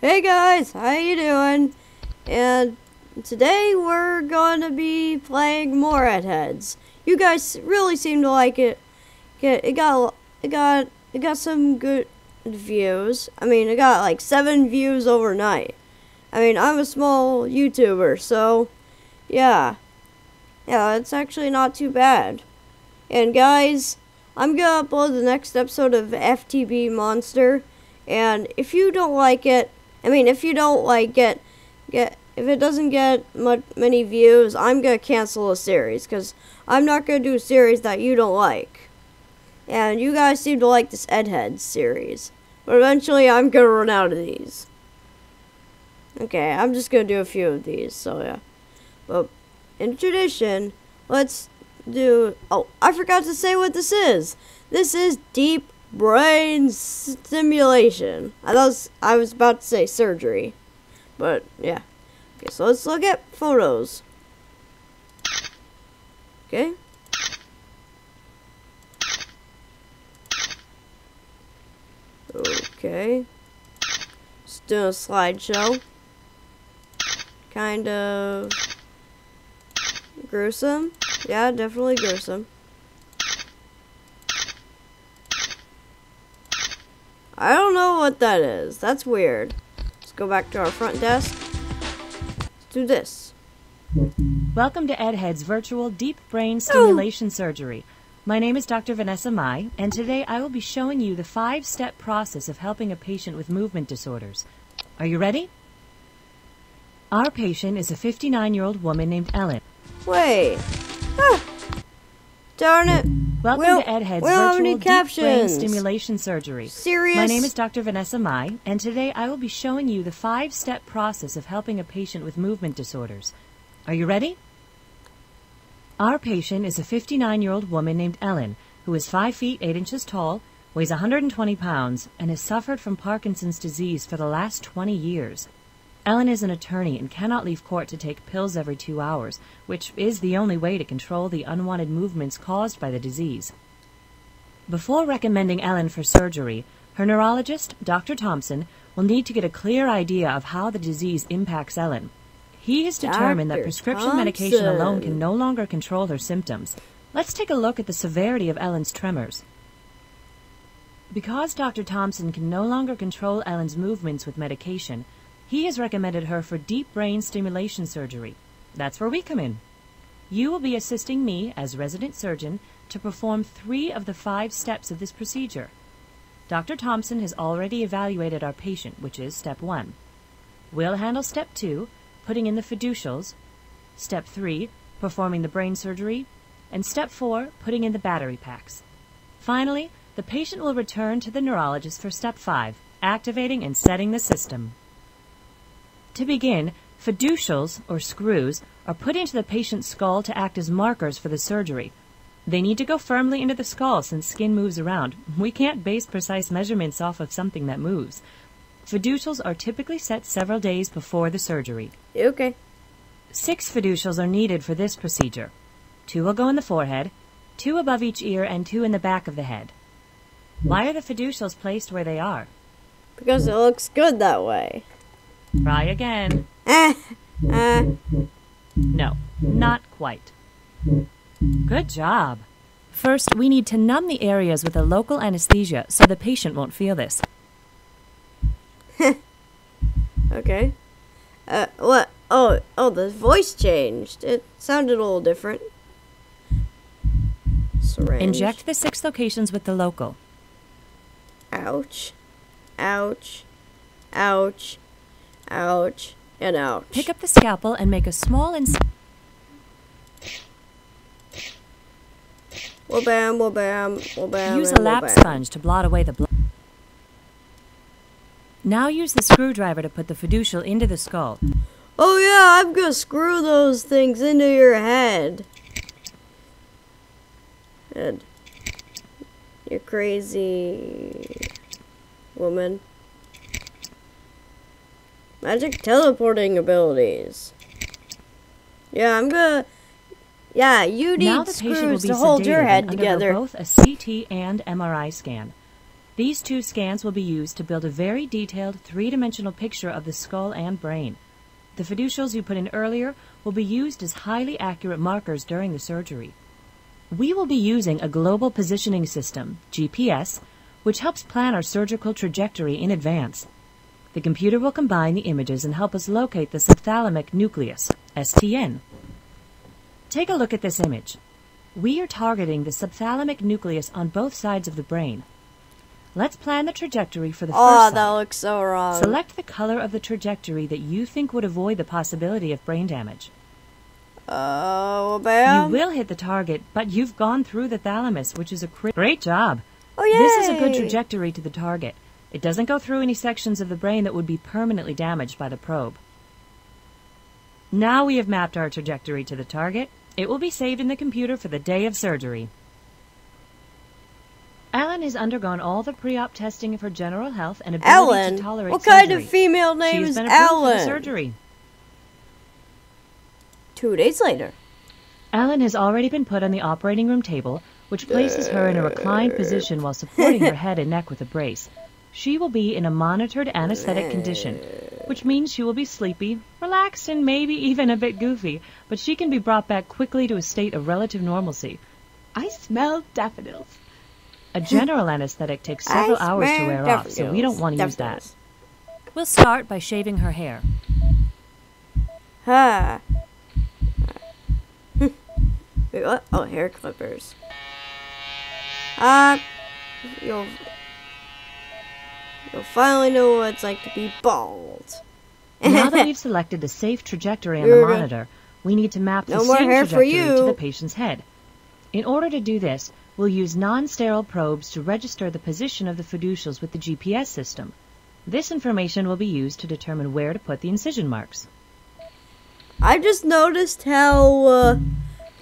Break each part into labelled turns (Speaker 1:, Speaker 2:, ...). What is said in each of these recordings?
Speaker 1: Hey guys, how you doing? And today we're going to be playing more Edheads. You guys really seem to like it. It got some good views. I mean, it got like 7 views overnight. I mean, I'm a small YouTuber, so yeah, it's actually not too bad. And guys, I'm gonna upload the next episode of FTB Monster. And if you don't like it, if it doesn't get many views, I'm gonna cancel a series, because I'm not gonna do a series that you don't like. And you guys seem to like this Edheads series, but eventually I'm gonna run out of these. Okay, I'm just gonna do a few of these, so yeah. But in tradition, let's do... Oh, I forgot to say what this is. This is deep brain stimulation. I was about to say surgery, but yeah. Okay, so let's look at photos. Okay. Okay. Just doing a slideshow. Kind of gruesome. Yeah, definitely gruesome. I don't know what that is. That's weird. Let's go back to our front desk. Let's do this.
Speaker 2: Welcome to Edheads Virtual Deep Brain Stimulation Surgery. My name is Dr. Vanessa Mai, and today I will be showing you the 5-step process of helping a patient with movement disorders. Are you ready? Our patient is a 59-year-old woman named Ellen.
Speaker 1: Wait. Ah. Darn it.
Speaker 2: Welcome to Edheads Virtual Deep Brain Stimulation Surgery.
Speaker 1: Serious?
Speaker 2: My name is Dr. Vanessa Mai, and today I will be showing you the 5-step process of helping a patient with movement disorders. Are you ready? Our patient is a 59-year-old woman named Ellen, who is 5 feet 8 inches tall, weighs 120 pounds, and has suffered from Parkinson's disease for the last 20 years. Ellen is an attorney and cannot leave court to take pills every 2 hours, which is the only way to control the unwanted movements caused by the disease. Before recommending Ellen for surgery, her neurologist, Dr. Thompson, will need to get a clear idea of how the disease impacts Ellen. He has determined that prescription medication alone can no longer control her symptoms. Let's take a look at the severity of Ellen's tremors. Because Dr. Thompson can no longer control Ellen's movements with medication, he has recommended her for deep brain stimulation surgery. That's where we come in. You will be assisting me as resident surgeon to perform 3 of the 5 steps of this procedure. Dr. Thompson has already evaluated our patient, which is step 1. We'll handle step 2, putting in the fiducials, step 3, performing the brain surgery, and step 4, putting in the battery packs. Finally, the patient will return to the neurologist for step 5, activating and setting the system. To begin, fiducials, or screws, are put into the patient's skull to act as markers for the surgery. They need to go firmly into the skull since skin moves around. We can't base precise measurements off of something that moves. Fiducials are typically set several days before the surgery.
Speaker 1: Okay.
Speaker 2: 6 fiducials are needed for this procedure. 2 will go in the forehead, 2 above each ear, and 2 in the back of the head. Why are the fiducials placed where they are?
Speaker 1: Because it looks good that way.
Speaker 2: Try again. No, not quite. Good job. First, we need to numb the areas with a local anesthesia so the patient won't feel this.
Speaker 1: Okay. What? Oh, the voice changed. It sounded a little different. Syringe.
Speaker 2: Inject the 6 locations with the local.
Speaker 1: Ouch. Ouch. Ouch. Ouch. And ouch.
Speaker 2: Pick up the scalpel and make a small incision.
Speaker 1: Wha-bam, wha-bam, wha-bam.
Speaker 2: Use a lap sponge to blot away the blood. Now use the screwdriver to put the fiducial into the skull.
Speaker 1: Oh yeah, I'm gonna screw those things into your head. And you crazy woman. Magic teleporting abilities. Yeah, I'm gonna... Yeah, you need screws to hold your head together.
Speaker 2: Both a CT and MRI scan. These 2 scans will be used to build a very detailed 3-dimensional picture of the skull and brain. The fiducials you put in earlier will be used as highly accurate markers during the surgery. We will be using a global positioning system, GPS, which helps plan our surgical trajectory in advance. The computer will combine the images and help us locate the subthalamic nucleus, STN. Take a look at this image. We are targeting the subthalamic nucleus on both sides of the brain. Let's plan the trajectory for the first side.
Speaker 1: Oh, that looks so wrong.
Speaker 2: Select the color of the trajectory that you think would avoid the possibility of brain damage.
Speaker 1: Oh, bam.
Speaker 2: You will hit the target, but you've gone through the thalamus, which is a great job.
Speaker 1: Oh, yay.
Speaker 2: This is a good trajectory to the target. It doesn't go through any sections of the brain that would be permanently damaged by the probe. Now we have mapped our trajectory to the target. It will be saved in the computer for the day of surgery. Ellen has undergone all the pre-op testing of her general health and ability to tolerate
Speaker 1: What
Speaker 2: surgery.
Speaker 1: kind of female name is
Speaker 2: She has been approved for
Speaker 1: Ellen?
Speaker 2: the surgery.
Speaker 1: 2 days later.
Speaker 2: Ellen has already been put on the operating room table, which places her in a reclined position while supporting her head and neck with a brace. She will be in a monitored anesthetic condition, which means she will be sleepy, relaxed, and maybe even a bit goofy, but she can be brought back quickly to a state of relative normalcy.
Speaker 3: I smell daffodils.
Speaker 2: A general anesthetic takes several hours to wear off, so we don't want to use that. We'll start by shaving her hair.
Speaker 1: Ha. Wait, what? Oh, hair clippers. You'll finally know what it's like to be bald.
Speaker 2: Now that we've selected the safe trajectory on the monitor, we need to map the
Speaker 1: No more
Speaker 2: same
Speaker 1: hair for
Speaker 2: trajectory
Speaker 1: you.
Speaker 2: to the patient's head. In order to do this, we'll use non-sterile probes to register the position of the fiducials with the GPS system. This information will be used to determine where to put the incision marks.
Speaker 1: I just noticed how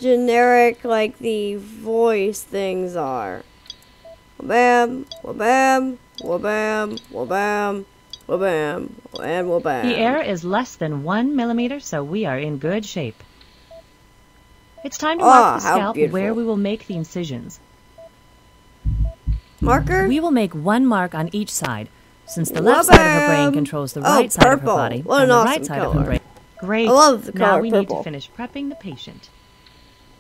Speaker 1: generic, like, the voice things are. Wabam, wabam, wabam, wabam, wabam, and wabam.
Speaker 2: The error is less than 1 millimeter, so we are in good shape. It's time to mark the
Speaker 1: how
Speaker 2: scalp
Speaker 1: beautiful.
Speaker 2: where we will make the incisions.
Speaker 1: Marker?
Speaker 2: We will make 1 mark on each side, since the left side of her brain
Speaker 1: Wabam!
Speaker 2: controls the
Speaker 1: Oh,
Speaker 2: right side of her
Speaker 1: purple.
Speaker 2: body
Speaker 1: What
Speaker 2: and
Speaker 1: an
Speaker 2: the
Speaker 1: awesome
Speaker 2: right side of
Speaker 1: color.
Speaker 2: her brain. Great.
Speaker 1: I love the
Speaker 2: Now
Speaker 1: color
Speaker 2: we need
Speaker 1: purple.
Speaker 2: to finish prepping the patient.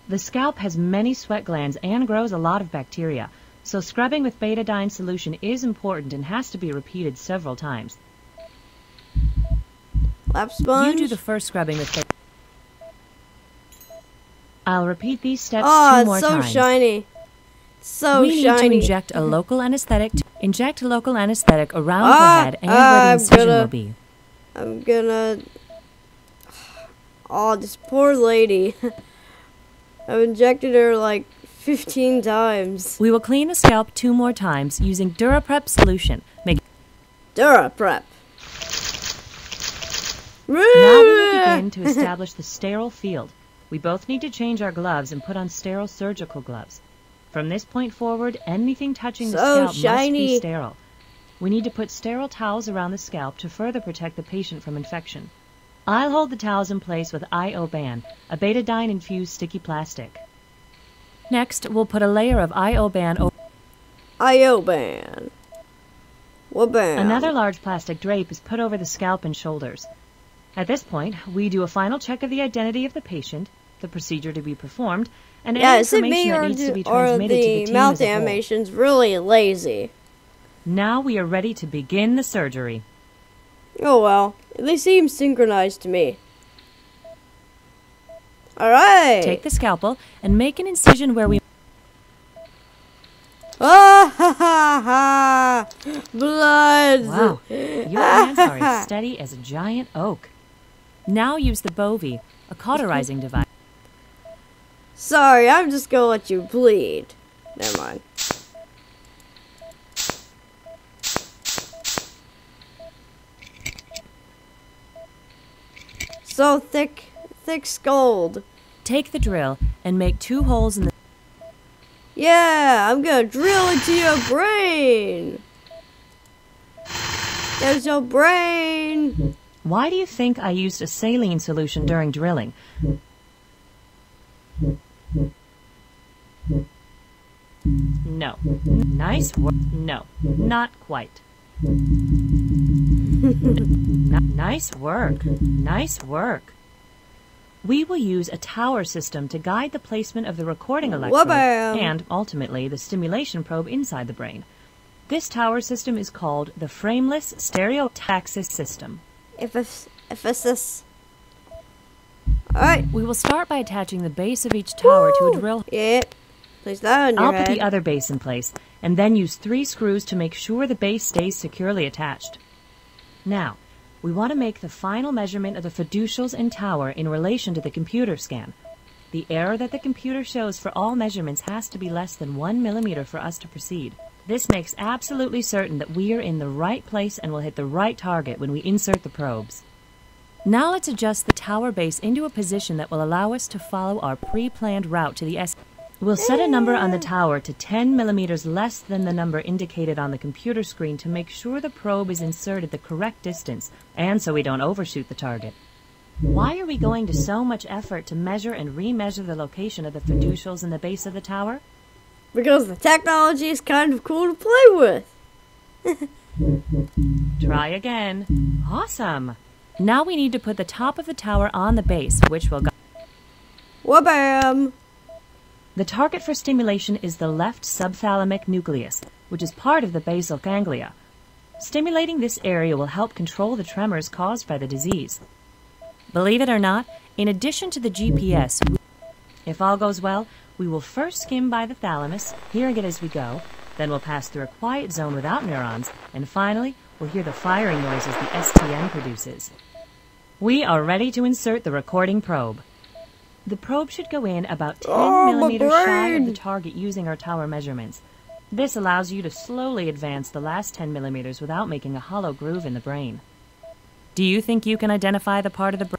Speaker 2: The scalp has many sweat glands and grows a lot of bacteria, so scrubbing with betadine solution is important and has to be repeated several times.
Speaker 1: Lap sponge?
Speaker 2: You do the first scrubbing with betadine. I'll repeat these steps
Speaker 1: Oh,
Speaker 2: 2
Speaker 1: it's
Speaker 2: more
Speaker 1: so
Speaker 2: times.
Speaker 1: shiny. So
Speaker 2: We need
Speaker 1: shiny.
Speaker 2: to inject a local anesthetic. Inject a local anesthetic around the head and where the
Speaker 1: I'm
Speaker 2: incision
Speaker 1: gonna-
Speaker 2: will be.
Speaker 1: I'm gonna... Oh, this poor lady. I've injected her like 15 times.
Speaker 2: We will clean the scalp 2 more times using DuraPrep solution.
Speaker 1: DuraPrep.
Speaker 2: Now we will begin to establish the sterile field. We both need to change our gloves and put on sterile surgical gloves. From this point forward, anything touching the
Speaker 1: So
Speaker 2: scalp must
Speaker 1: shiny.
Speaker 2: be sterile. We need to put sterile towels around the scalp to further protect the patient from infection. I'll hold the towels in place with IO-Ban, a betadine-infused sticky plastic. Next, we'll put a layer of IO-Ban over
Speaker 1: IO-Ban. Wabam.
Speaker 2: another large plastic drape is put over the scalp and shoulders. At this point, we do a final check of the identity of the patient, the procedure to be performed, and
Speaker 1: Yeah,
Speaker 2: any
Speaker 1: is it
Speaker 2: information
Speaker 1: me
Speaker 2: that
Speaker 1: or,
Speaker 2: needs to be
Speaker 1: do, or
Speaker 2: transmitted to the
Speaker 1: the
Speaker 2: team
Speaker 1: mouth
Speaker 2: as a whole.
Speaker 1: animation's really lazy?
Speaker 2: Now we are ready to begin the surgery.
Speaker 1: Oh well, they seem synchronized to me. Alright!
Speaker 2: Take the scalpel and make an incision where we...
Speaker 1: Ah ha ha ha! Blood!
Speaker 2: Wow, your hands are as steady as a giant oak. Now use the Bovie, a cauterizing device.
Speaker 1: Sorry, I'm just gonna let you bleed. Never mind. So thick skulled.
Speaker 2: Take the drill and make 2 holes in the...
Speaker 1: Yeah, I'm gonna drill into your brain. There's your brain.
Speaker 2: Why do you think I used a saline solution during drilling? No. Nice work. No, not quite. Nice work. Nice work. We will use a tower system to guide the placement of the recording electrode and, ultimately, the stimulation probe inside the brain. This tower system is called the frameless stereotaxis system.
Speaker 1: Alright.
Speaker 2: We will start by attaching the base of each tower to a drill.
Speaker 1: Yeah. Place that on your
Speaker 2: I'll
Speaker 1: head.
Speaker 2: put the other base in place, and then use 3 screws to make sure the base stays securely attached. Now, we want to make the final measurement of the fiducials and tower in relation to the computer scan. The error that the computer shows for all measurements has to be less than 1 millimeter for us to proceed. This makes absolutely certain that we are in the right place and will hit the right target when we insert the probes. Now let's adjust the tower base into a position that will allow us to follow our pre-planned route to the S. We'll set a number on the tower to 10 millimeters less than the number indicated on the computer screen to make sure the probe is inserted the correct distance, and so we don't overshoot the target. Why are we going to so much effort to measure and remeasure the location of the fiducials in the base of the tower?
Speaker 1: Because the technology is kind of cool to play with.
Speaker 2: Try again. Awesome! Now we need to put the top of the tower on the base, which will go...
Speaker 1: Wha-bam!
Speaker 2: The target for stimulation is the left subthalamic nucleus, which is part of the basal ganglia. Stimulating this area will help control the tremors caused by the disease. Believe it or not, in addition to the GPS, if all goes well, we will first skim by the thalamus, hearing it as we go, then we'll pass through a quiet zone without neurons, and finally, we'll hear the firing noises the STN produces. We are ready to insert the recording probe. The probe should go in about 10 millimeters shy of the target using our tower measurements. This allows you to slowly advance the last 10 millimeters without making a hollow groove in the brain. Do you think you can identify the part of the brain?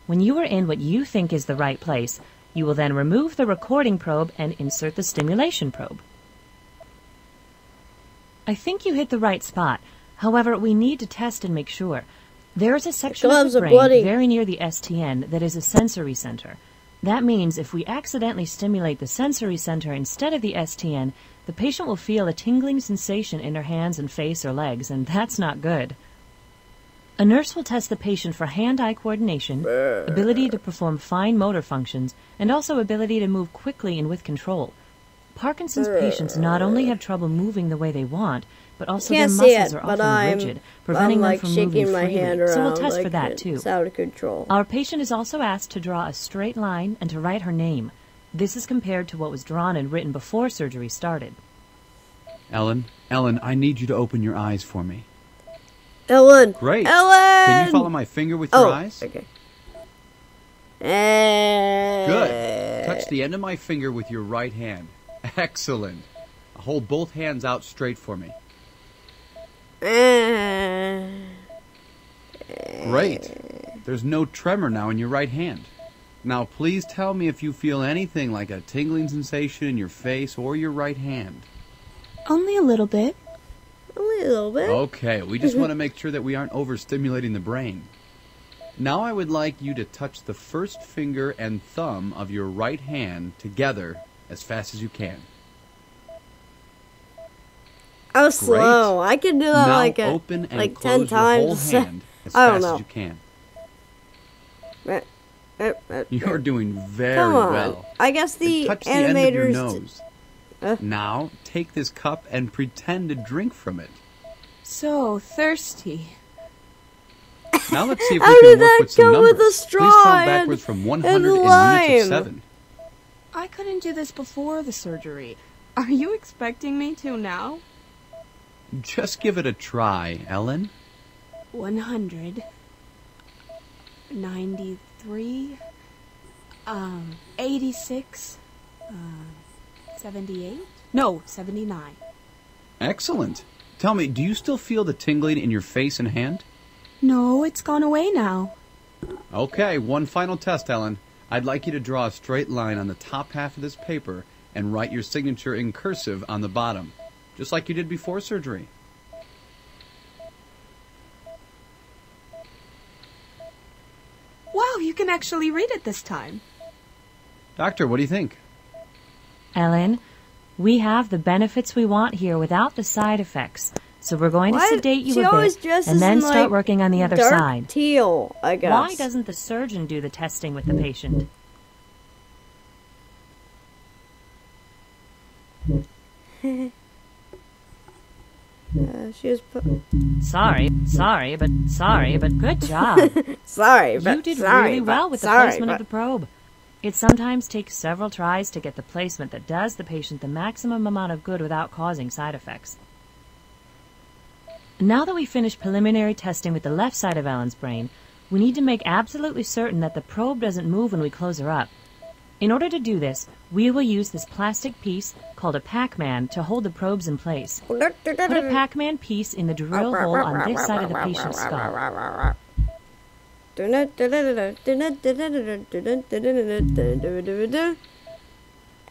Speaker 2: When you are in what you think is the right place, you will then remove the recording probe and insert the stimulation probe. I think you hit the right spot. However, we need to test and make sure. There is a section of the brain very near the STN that is a sensory center. That means if we accidentally stimulate the sensory center instead of the STN, the patient will feel a tingling sensation in her hands and face or legs, and that's not good. A nurse will test the patient for hand-eye coordination, ability to perform fine motor functions, and also ability to move quickly and with control. Parkinson's patients not only have trouble moving the way they want, but also their muscles are often rigid, preventing them from moving freely. So we'll test for that too.
Speaker 1: It's out of control.
Speaker 2: Our patient is also asked to draw a straight line and to write her name. This is compared to what was drawn and written before surgery started.
Speaker 4: Ellen, I need you to open your eyes for me.
Speaker 1: Ellen!
Speaker 4: Great!
Speaker 1: Ellen!
Speaker 4: Can you follow my finger with your eyes?
Speaker 1: Okay.
Speaker 4: Good. Touch the end of my finger with your right hand. Excellent. Hold both hands out straight for me. Great. There's no tremor now in your right hand. Now please tell me if you feel anything like a tingling sensation in your face or your right hand.
Speaker 3: Only a little bit.
Speaker 1: Only a little bit.
Speaker 4: Okay, we just want to make sure that we aren't overstimulating the brain. Now I would like you to touch the first finger and thumb of your right hand together as fast as you can.
Speaker 1: I was slow. I can do that
Speaker 4: now
Speaker 1: like
Speaker 4: open and
Speaker 1: like
Speaker 4: close
Speaker 1: 10 times.
Speaker 4: Your whole hand as
Speaker 1: I don't
Speaker 4: fast
Speaker 1: know.
Speaker 4: as you can.
Speaker 1: You're
Speaker 4: You're doing very
Speaker 1: Come on.
Speaker 4: well.
Speaker 1: I guess the
Speaker 4: And touch the end of your
Speaker 1: animators.
Speaker 4: nose. Now take this cup and pretend to drink from it.
Speaker 3: So thirsty.
Speaker 4: Now let's see if
Speaker 1: How
Speaker 4: we
Speaker 1: did
Speaker 4: can work
Speaker 1: that
Speaker 4: with some
Speaker 1: go
Speaker 4: numbers.
Speaker 1: with a straw
Speaker 4: Please count
Speaker 1: and-
Speaker 4: backwards from 100
Speaker 1: and
Speaker 4: in units
Speaker 1: lime?
Speaker 4: of 7.
Speaker 3: I couldn't do this before the surgery. Are you expecting me to now?
Speaker 4: Just give it a try, Ellen.
Speaker 3: 100. 93. 86. 78? No, 79.
Speaker 4: Excellent. Tell me, do you still feel the tingling in your face and hand?
Speaker 3: No, it's gone away now.
Speaker 4: Okay, one final test, Ellen. I'd like you to draw a straight line on the top half of this paper and write your signature in cursive on the bottom, just like you did before surgery.
Speaker 3: Wow, you can actually read it this time.
Speaker 4: Doctor, what do you think?
Speaker 2: Ellen, we have the benefits we want here without the side effects. So we're going to sedate you a bit and then start working on the other side.
Speaker 1: Teal, I guess.
Speaker 2: Why doesn't the surgeon do the testing with the patient?
Speaker 1: She was
Speaker 2: Sorry, but good job. You did really well with the placement of the probe. It sometimes takes several tries to get the placement that does the patient the maximum amount of good without causing side effects. Now that we've finished preliminary testing with the left side of Ellen's brain, we need to make absolutely certain that the probe doesn't move when we close her up. In order to do this, we will use this plastic piece called a Pac-Man to hold the probes in place. Put a Pac-Man piece in the drill hole on this side of the patient's skull.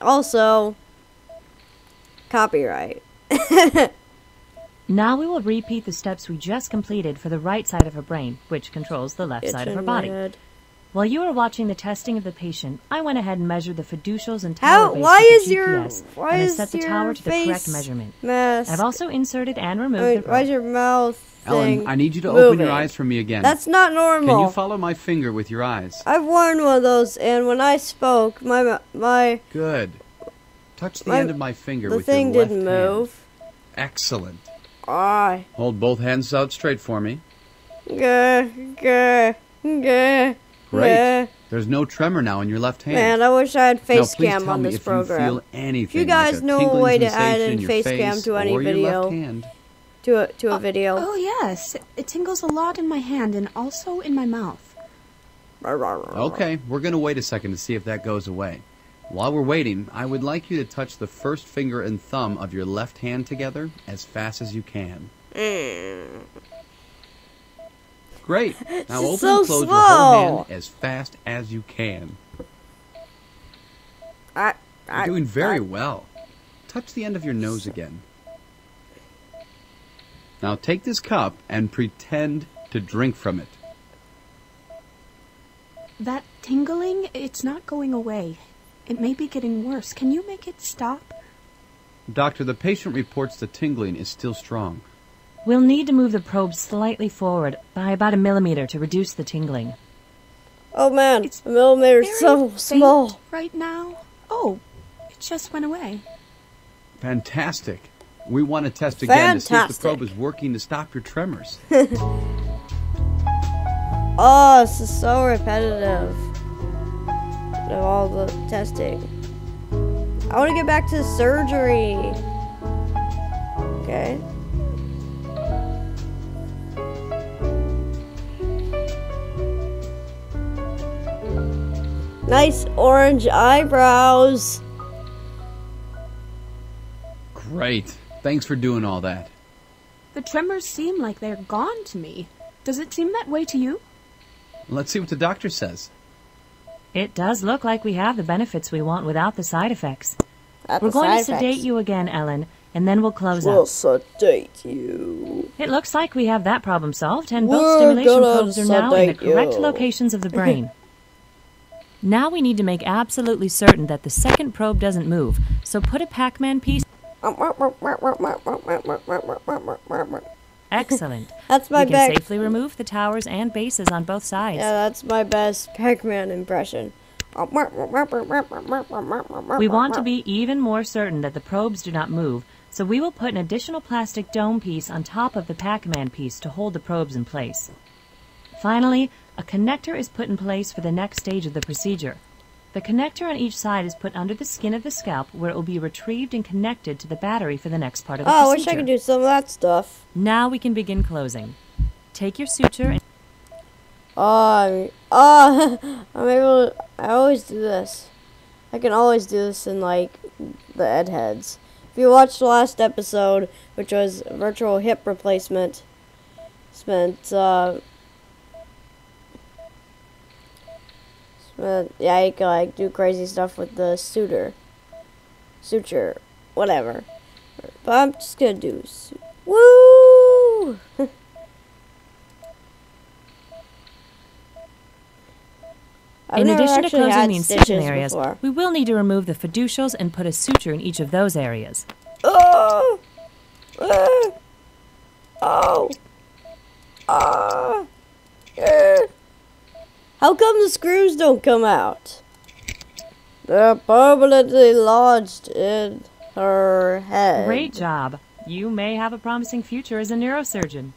Speaker 1: Also, copyright.
Speaker 2: Now we will repeat the steps we just completed for the right side of her brain, which controls the left side of her body. While you were watching the testing of the patient, I went ahead and measured the fiducials and tower base with the GPS, and I set the tower to the correct measurement. I've also inserted and removed the probe.
Speaker 1: Why is your mouth thing
Speaker 4: Ellen, I need you to
Speaker 1: moving?
Speaker 4: open your eyes for me again.
Speaker 1: That's not normal.
Speaker 4: Can you follow my finger with your eyes?
Speaker 1: I've worn one of those, and when I spoke, my
Speaker 4: Good. Touch the end of my finger
Speaker 1: the
Speaker 4: with your
Speaker 1: thing
Speaker 4: left
Speaker 1: didn't
Speaker 4: hand.
Speaker 1: move.
Speaker 4: Excellent.
Speaker 1: Aye.
Speaker 4: Hold both hands out straight for me.
Speaker 1: Great.
Speaker 4: There's no tremor now in your left hand.
Speaker 1: Man, I wish I had face
Speaker 4: now, please
Speaker 1: cam
Speaker 4: tell
Speaker 1: on
Speaker 4: me
Speaker 1: this
Speaker 4: if
Speaker 1: program.
Speaker 4: You feel anything,
Speaker 1: If you guys
Speaker 4: like a
Speaker 1: know a
Speaker 4: tingling
Speaker 1: way to add
Speaker 4: sensation
Speaker 1: in
Speaker 4: your
Speaker 1: face
Speaker 4: face
Speaker 1: cam to any
Speaker 4: or your
Speaker 1: video,
Speaker 4: left hand.
Speaker 1: to a video.
Speaker 3: Oh, yes. It tingles a lot in my hand and also in my mouth.
Speaker 4: Okay, we're going to wait a second to see if that goes away. While we're waiting, I would like you to touch the first finger and thumb of your left hand together as fast as you can. Great. Now open
Speaker 1: so
Speaker 4: and close
Speaker 1: slow.
Speaker 4: your whole hand as fast as you can. You're doing very well. Touch the end of your nose again. Now take this cup and pretend to drink from it.
Speaker 3: That tingling, it's not going away. It may be getting worse. Can you make it stop?
Speaker 4: Doctor, the patient reports the tingling is still strong.
Speaker 2: We'll need to move the probe slightly forward by about 1 millimeter to reduce the tingling.
Speaker 1: Oh man,
Speaker 3: It's
Speaker 1: a millimeter's so
Speaker 3: faint
Speaker 1: small.
Speaker 3: right now. Oh, it just went away.
Speaker 4: Fantastic. We want to test again to see if the
Speaker 1: Fantastic.
Speaker 4: probe is working to stop your tremors.
Speaker 1: Oh, this is so repetitive. Of all the testing. I want to get back to the surgery. Okay. Nice orange eyebrows.
Speaker 4: Great. Thanks for doing all that.
Speaker 3: The tremors seem like they're gone to me. Does it seem that way to you?
Speaker 4: Let's see what the doctor says.
Speaker 2: It does look like we have the benefits we want without the side effects.
Speaker 1: At
Speaker 2: We're
Speaker 1: the
Speaker 2: going to
Speaker 1: side
Speaker 2: sedate
Speaker 1: effects.
Speaker 2: you again, Ellen, and then we'll close
Speaker 1: We'll
Speaker 2: up.
Speaker 1: sedate you.
Speaker 2: It looks like we have that problem solved, and both
Speaker 1: We're
Speaker 2: stimulation
Speaker 1: gonna
Speaker 2: probes are now in the
Speaker 1: sedate
Speaker 2: correct
Speaker 1: you.
Speaker 2: locations of the brain. Now we need to make absolutely certain that the second probe doesn't move, so put a Pac-Man piece... Excellent.
Speaker 1: That's my
Speaker 2: We can
Speaker 1: best.
Speaker 2: safely remove the towers and bases on both sides.
Speaker 1: Yeah, that's my best Pac-Man impression.
Speaker 2: We want to be even more certain that the probes do not move, so we will put an additional plastic dome piece on top of the Pac-Man piece to hold the probes in place. Finally, a connector is put in place for the next stage of the procedure. The connector on each side is put under the skin of the scalp, where it will be retrieved and connected to the battery for the next part of the
Speaker 1: Oh, I
Speaker 2: procedure.
Speaker 1: wish I could do some of that stuff.
Speaker 2: Now we can begin closing. Take your suture and...
Speaker 1: I'm able to, I always do this. I can always do this in, like, the Edheads. If you watched the last episode, which was virtual hip replacement, yeah, you can, like, do crazy stuff with the suture, whatever. But I'm just gonna do, woo! I've
Speaker 2: In
Speaker 1: never
Speaker 2: addition to
Speaker 1: actually
Speaker 2: closing
Speaker 1: had
Speaker 2: the incision
Speaker 1: stitches
Speaker 2: areas,
Speaker 1: before.
Speaker 2: we will need to remove the fiducials and put a suture in each of those areas.
Speaker 1: Oh! Oh! Ah! How come the screws don't come out? They're permanently lodged in her head.
Speaker 2: Great job. You may have a promising future as a neurosurgeon.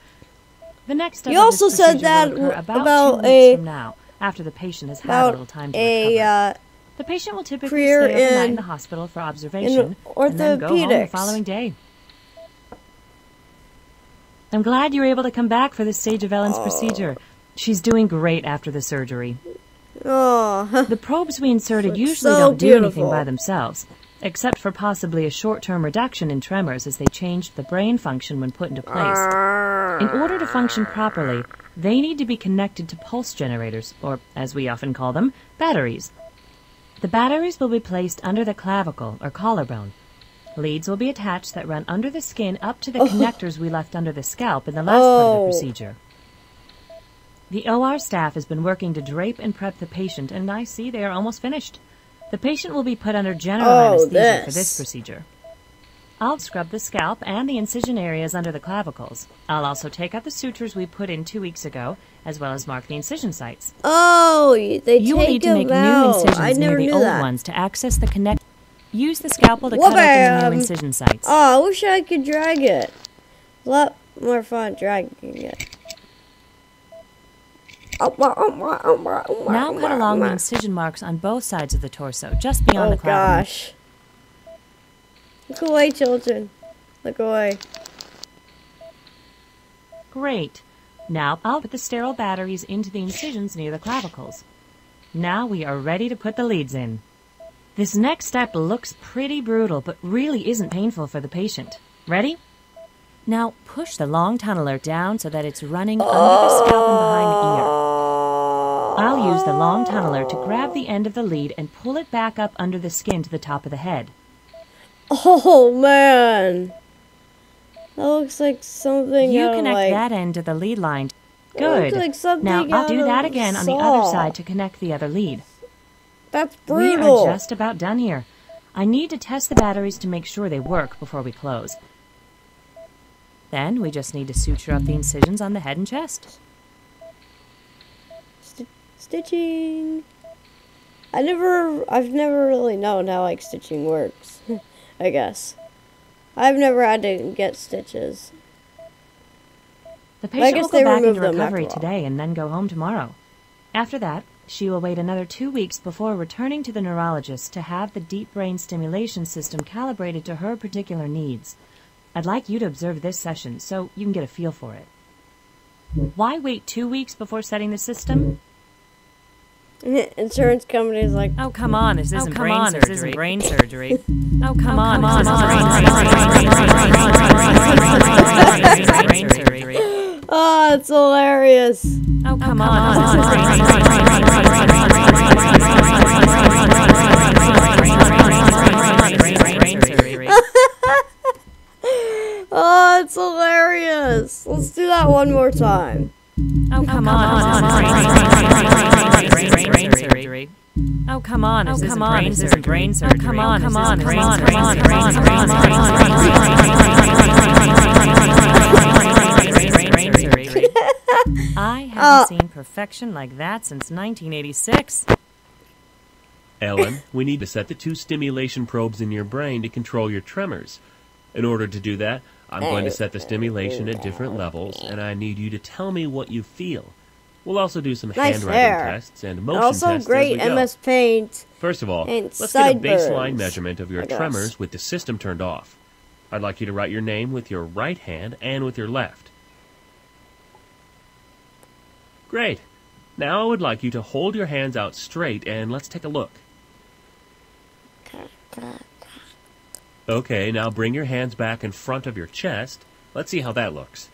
Speaker 2: The next step
Speaker 1: You
Speaker 2: of this
Speaker 1: also said
Speaker 2: procedure
Speaker 1: that
Speaker 2: will occur about
Speaker 1: about
Speaker 2: 2 weeks from now, after the patient has had a little time to recover. The patient will typically
Speaker 1: career
Speaker 2: stay overnight in
Speaker 1: in-
Speaker 2: the hospital for observation and then go home the
Speaker 1: orthopedics.
Speaker 2: following day. I'm glad you were able to come back for this stage of Ellen's procedure. She's doing great after the surgery.
Speaker 1: Oh,
Speaker 2: The probes we inserted
Speaker 1: Looks
Speaker 2: usually
Speaker 1: so
Speaker 2: don't do anything
Speaker 1: beautiful.
Speaker 2: by themselves, except for possibly a short-term reduction in tremors as they changed the brain function when put into place. In order to function properly, they need to be connected to pulse generators, or as we often call them, batteries. The batteries will be placed under the clavicle or collarbone. Leads will be attached that run under the skin up to the connectors we left under the scalp in the last part of the procedure. The OR staff has been working to drape and prep the patient, and I see they are almost finished. The patient will be put under general anesthesia for this procedure. I'll scrub the scalp and the incision areas under the clavicles. I'll also take out the sutures we put in 2 weeks ago, as well as mark the incision sites.
Speaker 1: oh, they
Speaker 2: You will
Speaker 1: take
Speaker 2: need to make
Speaker 1: them
Speaker 2: new
Speaker 1: out.
Speaker 2: incisions
Speaker 1: I never
Speaker 2: near the
Speaker 1: knew
Speaker 2: old
Speaker 1: that.
Speaker 2: ones to access the connect. Use the scalpel to cut open the
Speaker 1: Wha-bam!
Speaker 2: new incision sites.
Speaker 1: Oh, I wish I could drag it. A lot more fun dragging it.
Speaker 2: Now cut along the incision marks on both sides of the torso, just beyond
Speaker 1: Oh
Speaker 2: the clavicle.
Speaker 1: gosh. Look away, children. Look away.
Speaker 2: Great. Now I'll put the sterile batteries into the incisions near the clavicles. Now we are ready to put the leads in. This next step looks pretty brutal, but really isn't painful for the patient. Ready? Now push the long tunneler down so that it's running under the scalp and behind the ear. I'll use the long tunneler to grab the end of the lead and pull it back up under the skin to the top of the head.
Speaker 1: Oh man. That looks like something
Speaker 2: You
Speaker 1: out of,
Speaker 2: connect
Speaker 1: like,
Speaker 2: that end to the lead line.
Speaker 1: It looks
Speaker 2: Good.
Speaker 1: like something
Speaker 2: Now I'll
Speaker 1: out
Speaker 2: do
Speaker 1: of
Speaker 2: that again on the other
Speaker 1: Saw.
Speaker 2: side to connect the other lead.
Speaker 1: That's
Speaker 2: We
Speaker 1: brutal.
Speaker 2: are just about done here. I need to test the batteries to make sure they work before we close. Then we just need to suture up the incisions on the head and chest.
Speaker 1: Stitching. I've never really known how like stitching works. I guess. I've never had to get stitches.
Speaker 2: The
Speaker 1: I
Speaker 2: patient
Speaker 1: guess
Speaker 2: will
Speaker 1: they
Speaker 2: go back
Speaker 1: remove
Speaker 2: into
Speaker 1: them
Speaker 2: recovery
Speaker 1: after all.
Speaker 2: today and then go home tomorrow. After that, she will wait another 2 weeks before returning to the neurologist to have the deep brain stimulation system calibrated to her particular needs. I'd like you to observe this session so you can get a feel for it. Why wait 2 weeks before setting the system?
Speaker 1: Insurance companies like,
Speaker 2: Oh, come on, this isn't brain surgery. Oh, come on, brain surgery.
Speaker 1: oh, it's hilarious.
Speaker 2: Oh, come on, brain surgery.
Speaker 1: Oh, it's hilarious. Let's do that one more time.
Speaker 2: Oh, come on, brain surgery. Oh, come on, this isn't brain surgery. Oh, come on, brain surgery. I haven't seen perfection like that since 1986.
Speaker 5: Ellen, we need to set the 2 stimulation probes in your brain to control your tremors. In order to do that, I'm going to set the stimulation at different levels, and I need you to tell me what you feel. We'll also do some
Speaker 1: Nice
Speaker 5: handwriting
Speaker 1: hair.
Speaker 5: tests and motion
Speaker 1: Also
Speaker 5: tests
Speaker 1: great
Speaker 5: as we go.
Speaker 1: MS Paint.
Speaker 5: First of all,
Speaker 1: and
Speaker 5: let's get a baseline
Speaker 1: sideburns,
Speaker 5: measurement of your
Speaker 1: I guess.
Speaker 5: tremors with the system turned off. I'd like you to write your name with your right hand and with your left. Great. Now I would like you to hold your hands out straight and let's take a look. Okay, now bring your hands back in front of your chest. Let's see how that looks.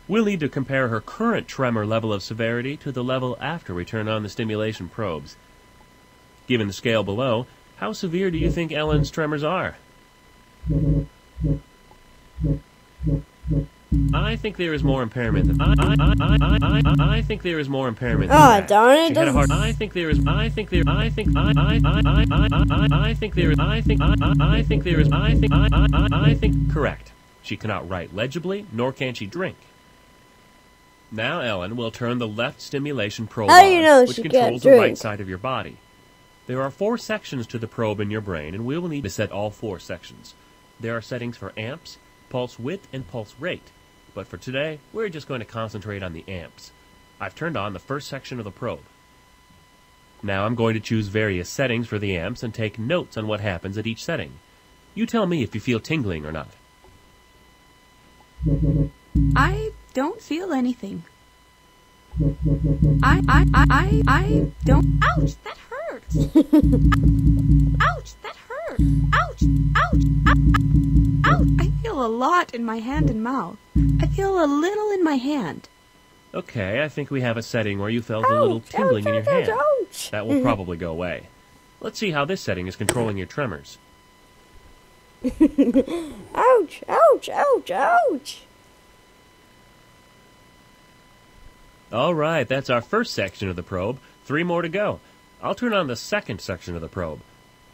Speaker 5: We'll need to compare her current tremor level of severity to the level after we turn on the stimulation probes. Given the scale below, how severe do you think Ellen's tremors are? I think there is more impairment than I think there is more impairment than
Speaker 1: Ah,
Speaker 5: that.
Speaker 1: darn it,
Speaker 5: She had a heart.
Speaker 1: doesn't-
Speaker 5: I think there is. I think there. I think. I think there is. I think. I think there is. I think. Correct. She cannot write legibly, nor can she drink. Now, Ellen, we'll turn the left stimulation probe
Speaker 1: How do you
Speaker 5: on,
Speaker 1: know
Speaker 5: which
Speaker 1: she
Speaker 5: controls
Speaker 1: can't
Speaker 5: the right
Speaker 1: drink?
Speaker 5: side of your body. There are 4 sections to the probe in your brain, and we will need to set all 4 sections. There are settings for amps, pulse width, and pulse rate. But for today, we're just going to concentrate on the amps. I've turned on the first section of the probe. Now I'm going to choose various settings for the amps and take notes on what happens at each setting. You tell me if you feel tingling or not.
Speaker 3: I don't feel anything. I don't. Ouch! That hurts! Ouch! That hurts! Ouch! Ouch! Ouch! I feel a lot in my hand and mouth. I feel a little in my hand.
Speaker 5: Okay, I think we have a setting where you felt a little tingling in your hand. That will probably go away. Let's see how this setting is controlling your tremors.
Speaker 1: Ouch, ouch, ouch, ouch.
Speaker 5: All right, that's our first section of the probe. 3 more to go. I'll turn on the second section of the probe.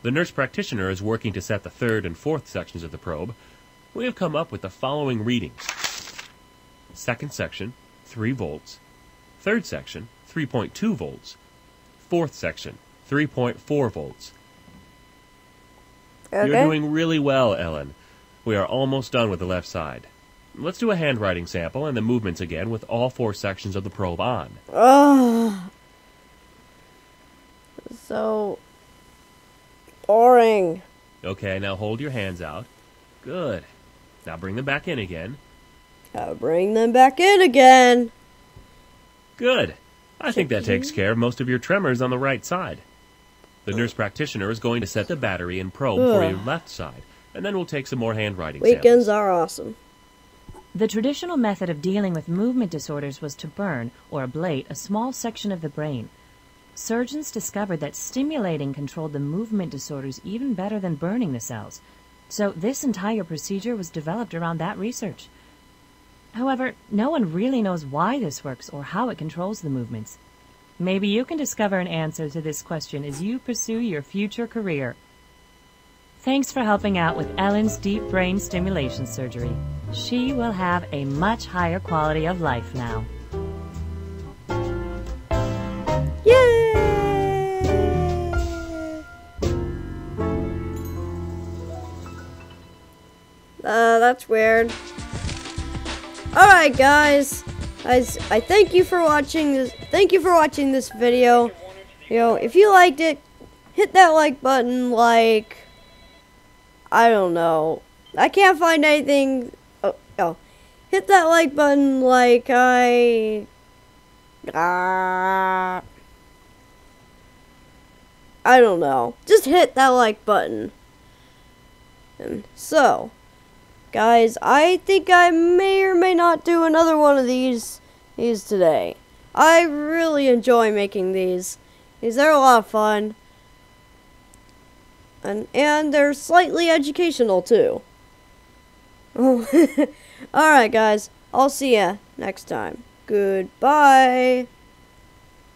Speaker 5: The nurse practitioner is working to set the third and fourth sections of the probe. We have come up with the following readings. Second section, 3 volts. Third section, 3.2 volts. Fourth section, 3.4 volts.
Speaker 1: Okay.
Speaker 5: You're doing really well, Ellen. We are almost done with the left side. Let's do a handwriting sample and the movements again with all 4 sections of the probe on.
Speaker 1: Ugh. So boring.
Speaker 5: Okay, now hold your hands out. Good. Now bring them back in again.
Speaker 1: I'll bring them back in again.
Speaker 5: Good. I think that takes care of most of your tremors on the right side. The nurse practitioner is going to set the battery and probe for your left side, and then we'll take some more handwriting
Speaker 1: Weekends
Speaker 5: samples.
Speaker 1: are awesome.
Speaker 2: The traditional method of dealing with movement disorders was to burn or ablate a small section of the brain. Surgeons discovered that stimulating controlled the movement disorders even better than burning the cells. So this entire procedure was developed around that research. However, no one really knows why this works or how it controls the movements. Maybe you can discover an answer to this question as you pursue your future career. Thanks for helping out with Ellen's deep brain stimulation surgery. She will have a much higher quality of life now.
Speaker 1: Yay! That's weird. Alright guys, I thank you for watching this. Thank you for watching this video. You know, if you liked it, hit that like button. Like, I don't know, I can't find anything. Oh, hit that like button. Like I don't know. Just hit that like button. And so, guys, I think I may or may not do another one of these today. I really enjoy making these. They're a lot of fun. And they're slightly educational too. Alright guys, I'll see ya next time. Goodbye.